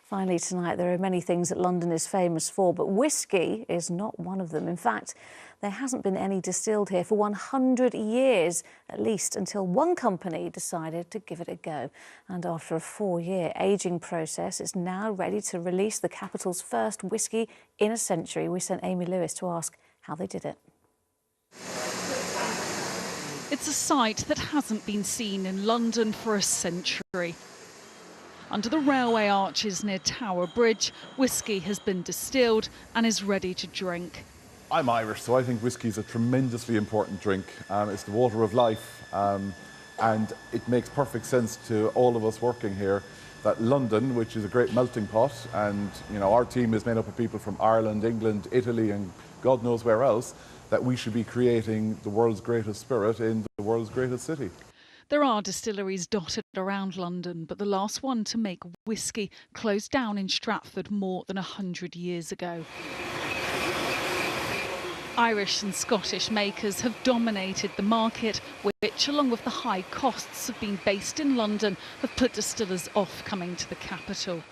Finally tonight, there are many things that London is famous for, but whisky is not one of them. In fact, there hasn't been any distilled here for 100 years, at least until one company decided to give it a go. And after a 4-year ageing process, it's now ready to release the capital's first whisky in a century. We sent Amy Lewis to ask how they did it. It's a sight that hasn't been seen in London for a century. Under the railway arches near Tower Bridge, whisky has been distilled and is ready to drink. I'm Irish, so I think whisky is a tremendously important drink. It's the water of life, and it makes perfect sense to all of us working here that London, which is a great melting pot, and our team is made up of people from Ireland, England, Italy, and God knows where else, that we should be creating the world's greatest spirit in the world's greatest city. There are distilleries dotted around London, but the last one to make whisky closed down in Stratford more than 100 years ago. Irish and Scottish makers have dominated the market, which, along with the high costs of being based in London, have put distillers off coming to the capital.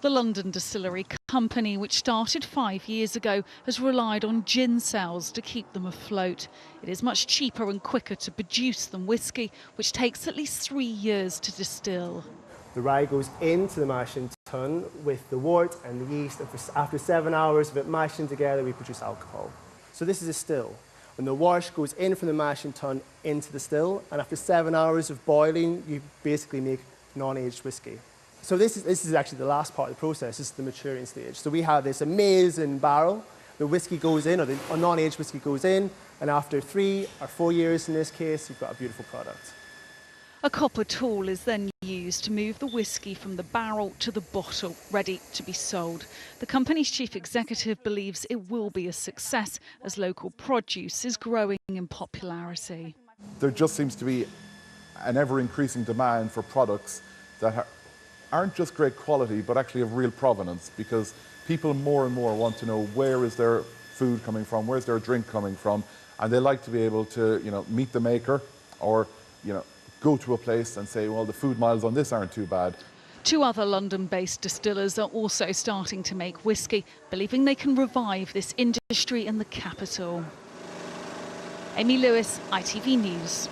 The London Distillery Company, which started 5 years ago, has relied on gin sales to keep them afloat. It is much cheaper and quicker to produce than whisky, which takes at least 3 years to distill. The rye goes into the mashing tun with the wort and the yeast, and after 7 hours of it mashing together, we produce alcohol. So this is a still. When the wash goes in from the mashing tun into the still, and after 7 hours of boiling, you basically make non-aged whisky. So this is actually the last part of the process. This is the maturing stage. So we have this amazing barrel. The whisky goes in, or the non-aged whisky goes in, and after 3 or 4 years in this case, you've got a beautiful product. A copper tool is then used to move the whisky from the barrel to the bottle, ready to be sold. The company's chief executive believes it will be a success as local produce is growing in popularity. There just seems to be an ever-increasing demand for products that aren't just great quality, but actually of real provenance, because people more and more want to know where is their food coming from, where's their drink coming from, and they like to be able to, meet the maker, or, go to a place and say, well, the food miles on this aren't too bad. 2 other London-based distillers are also starting to make whisky, believing they can revive this industry in the capital. Amy Lewis, ITV News.